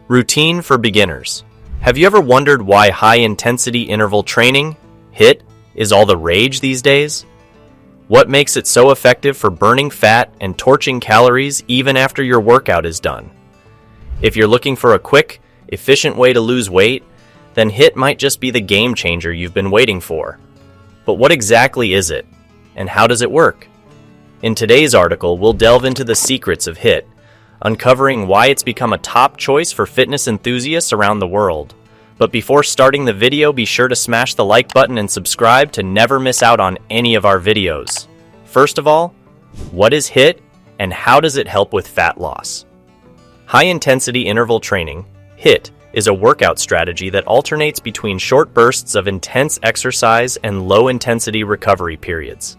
Routine for beginners. Have you ever wondered why high-intensity interval training, HIIT, is all the rage these days? What makes it so effective for burning fat and torching calories even after your workout is done? If you're looking for a quick, efficient way to lose weight, then HIIT might just be the game changer you've been waiting for. But what exactly is it, and how does it work? In today's article, we'll delve into the secrets of HIIT, uncovering why it's become a top choice for fitness enthusiasts around the world. But before starting the video, be sure to smash the like button and subscribe to never miss out on any of our videos. First of all, what is HIIT and how does it help with fat loss? High-intensity interval training, HIIT, is a workout strategy that alternates between short bursts of intense exercise and low-intensity recovery periods.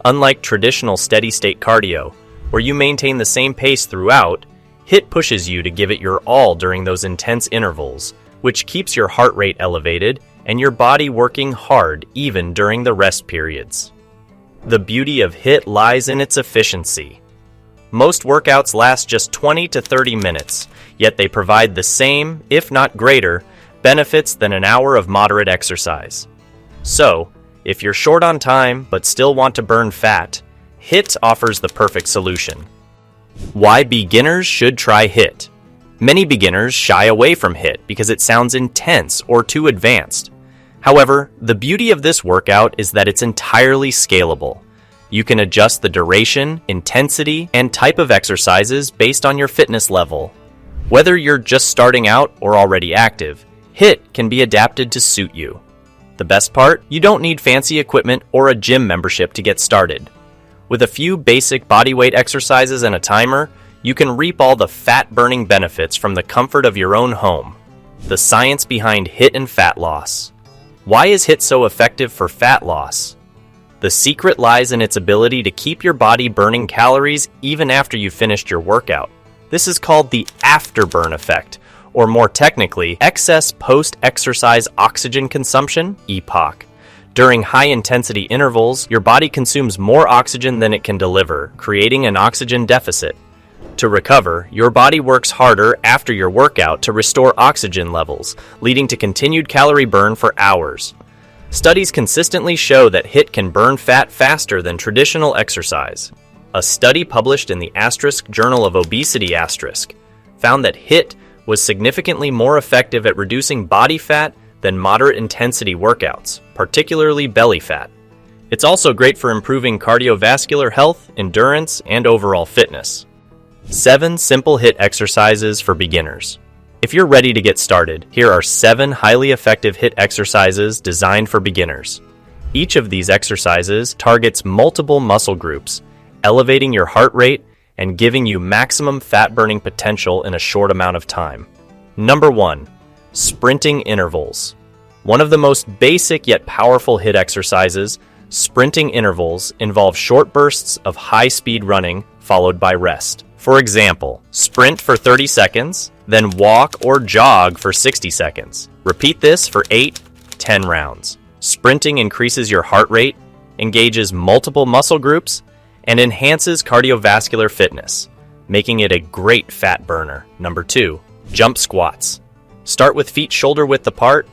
Unlike traditional steady-state cardio, where you maintain the same pace throughout, HIIT pushes you to give it your all during those intense intervals, which keeps your heart rate elevated and your body working hard even during the rest periods. The beauty of HIIT lies in its efficiency. Most workouts last just 20 to 30 minutes, yet they provide the same, if not greater, benefits than an hour of moderate exercise. So, if you're short on time but still want to burn fat, HIIT offers the perfect solution. Why beginners should try HIIT. Many beginners shy away from HIIT because it sounds intense or too advanced. However, the beauty of this workout is that it's entirely scalable. You can adjust the duration, intensity, and type of exercises based on your fitness level. Whether you're just starting out or already active, HIIT can be adapted to suit you. The best part? You don't need fancy equipment or a gym membership to get started. With a few basic bodyweight exercises and a timer, you can reap all the fat-burning benefits from the comfort of your own home. The science behind HIIT and fat loss. Why is HIIT so effective for fat loss? The secret lies in its ability to keep your body burning calories even after you've finished your workout. This is called the afterburn effect, or more technically, excess post-exercise oxygen consumption, EPOC. During high-intensity intervals, your body consumes more oxygen than it can deliver, creating an oxygen deficit. To recover, your body works harder after your workout to restore oxygen levels, leading to continued calorie burn for hours. Studies consistently show that HIIT can burn fat faster than traditional exercise. A study published in the Journal of Obesity found that HIIT was significantly more effective at reducing body fat than moderate-intensity workouts, particularly belly fat. It's also great for improving cardiovascular health, endurance, and overall fitness. 7 simple HIIT exercises for beginners. If you're ready to get started, here are 7 highly effective HIIT exercises designed for beginners. Each of these exercises targets multiple muscle groups, elevating your heart rate and giving you maximum fat-burning potential in a short amount of time. Number 1. Sprinting intervals. One of the most basic yet powerful HIIT exercises, sprinting intervals involve short bursts of high-speed running followed by rest. For example, sprint for 30 seconds, then walk or jog for 60 seconds. Repeat this for 8-10 rounds. Sprinting increases your heart rate, engages multiple muscle groups, and enhances cardiovascular fitness, making it a great fat burner. Number 2. Jump squats. Start with feet shoulder-width apart,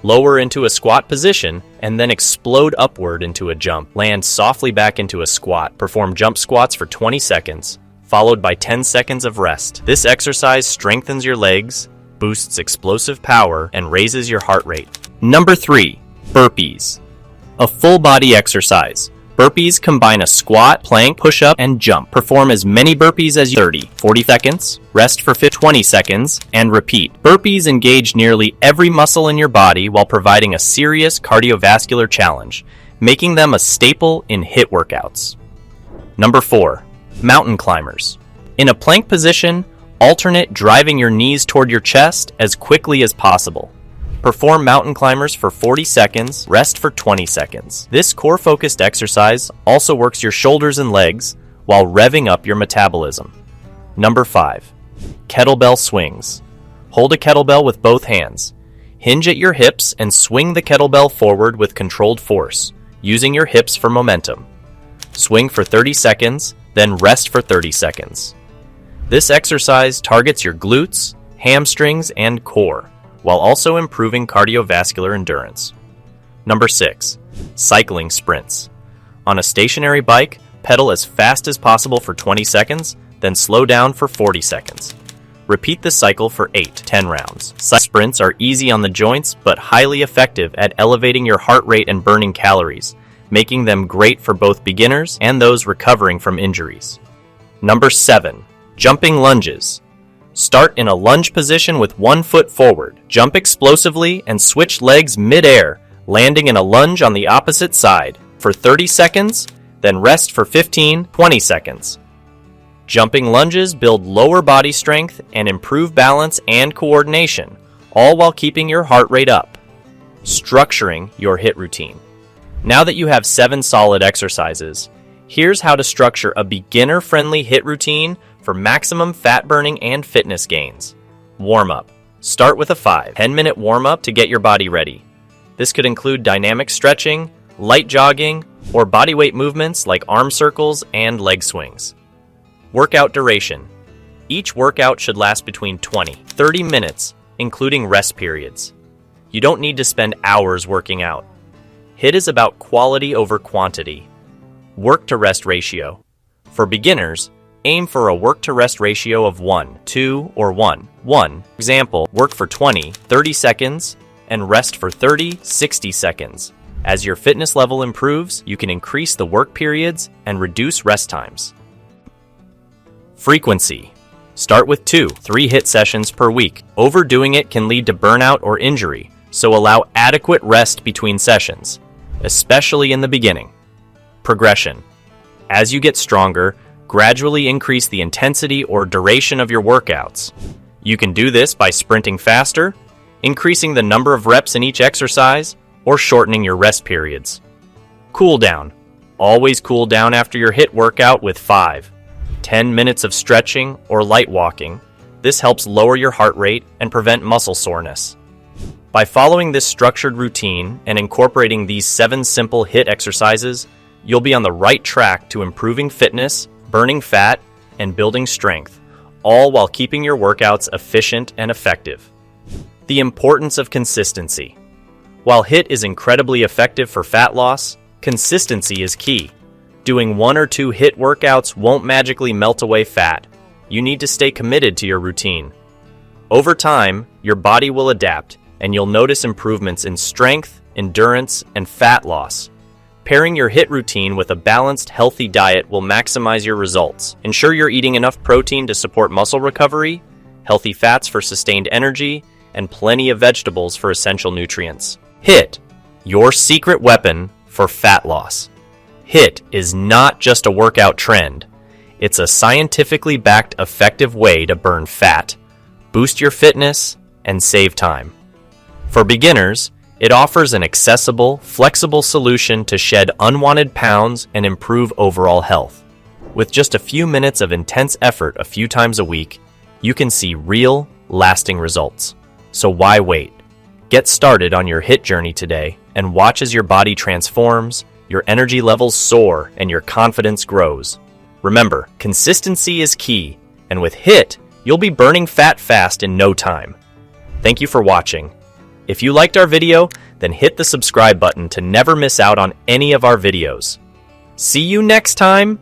lower into a squat position, and then explode upward into a jump. Land softly back into a squat. Perform jump squats for 20 seconds, followed by 10 seconds of rest. This exercise strengthens your legs, boosts explosive power, and raises your heart rate. Number 3. Burpees. A full-body exercise. Burpees combine a squat, plank, push-up, and jump. Perform as many burpees as you 40 seconds, rest for 20 seconds, and repeat. Burpees engage nearly every muscle in your body while providing a serious cardiovascular challenge, making them a staple in HIIT workouts. Number 4. Mountain climbers. In a plank position, alternate driving your knees toward your chest as quickly as possible. Perform mountain climbers for 40 seconds, rest for 20 seconds. This core-focused exercise also works your shoulders and legs while revving up your metabolism. Number 5. Kettlebell swings. Hold a kettlebell with both hands. Hinge at your hips and swing the kettlebell forward with controlled force, using your hips for momentum. Swing for 30 seconds, then rest for 30 seconds. This exercise targets your glutes, hamstrings, and core, while also improving cardiovascular endurance. Number 6. Cycling sprints. On a stationary bike, pedal as fast as possible for 20 seconds, then slow down for 40 seconds. Repeat the cycle for 8 to 10 rounds. Sprints are easy on the joints, but highly effective at elevating your heart rate and burning calories, making them great for both beginners and those recovering from injuries. Number 7. Jumping lunges. Start in a lunge position with one foot forward. Jump explosively and switch legs mid-air, landing in a lunge on the opposite side for 30 seconds, then rest for 15-20 seconds. Jumping lunges build lower body strength and improve balance and coordination, all while keeping your heart rate up. Structuring your HIIT routine. Now that you have 7 solid exercises, here's how to structure a beginner-friendly HIIT routine for maximum fat burning and fitness gains. Warm-up. Start with a 5-10-minute warm-up to get your body ready. This could include dynamic stretching, light jogging, or bodyweight movements like arm circles and leg swings. Workout duration. Each workout should last between 20-30 minutes, including rest periods. You don't need to spend hours working out. HIIT is about quality over quantity. Work-to-rest ratio. For beginners, aim for a work-to-rest ratio of 1:2 or 1:1. Example, work for 20-30 seconds and rest for 30-60 seconds. As your fitness level improves, you can increase the work periods and reduce rest times. Frequency. Start with 2-3 HIIT sessions per week. Overdoing it can lead to burnout or injury, so allow adequate rest between sessions, especially in the beginning. Progression. As you get stronger, gradually increase the intensity or duration of your workouts. You can do this by sprinting faster, increasing the number of reps in each exercise, or shortening your rest periods. Cool down. Always cool down after your HIIT workout with 5-10 minutes of stretching or light walking. This helps lower your heart rate and prevent muscle soreness. By following this structured routine and incorporating these 7 simple HIIT exercises, you'll be on the right track to improving fitness, burning fat, and building strength, all while keeping your workouts efficient and effective. The importance of consistency. While HIIT is incredibly effective for fat loss, consistency is key. Doing 1 or 2 HIIT workouts won't magically melt away fat. You need to stay committed to your routine. Over time, your body will adapt, and you'll notice improvements in strength, endurance, and fat loss. Pairing your HIIT routine with a balanced, healthy diet will maximize your results. Ensure you're eating enough protein to support muscle recovery, healthy fats for sustained energy, and plenty of vegetables for essential nutrients. HIIT, your secret weapon for fat loss. HIIT is not just a workout trend. It's a scientifically backed effective way to burn fat, boost your fitness, and save time. For beginners, it offers an accessible, flexible solution to shed unwanted pounds and improve overall health. With just a few minutes of intense effort a few times a week, you can see real, lasting results. So why wait? Get started on your HIIT journey today and watch as your body transforms, your energy levels soar, and your confidence grows. Remember, consistency is key, and with HIIT, you'll be burning fat fast in no time. Thank you for watching. If you liked our video, then hit the subscribe button to never miss out on any of our videos. See you next time!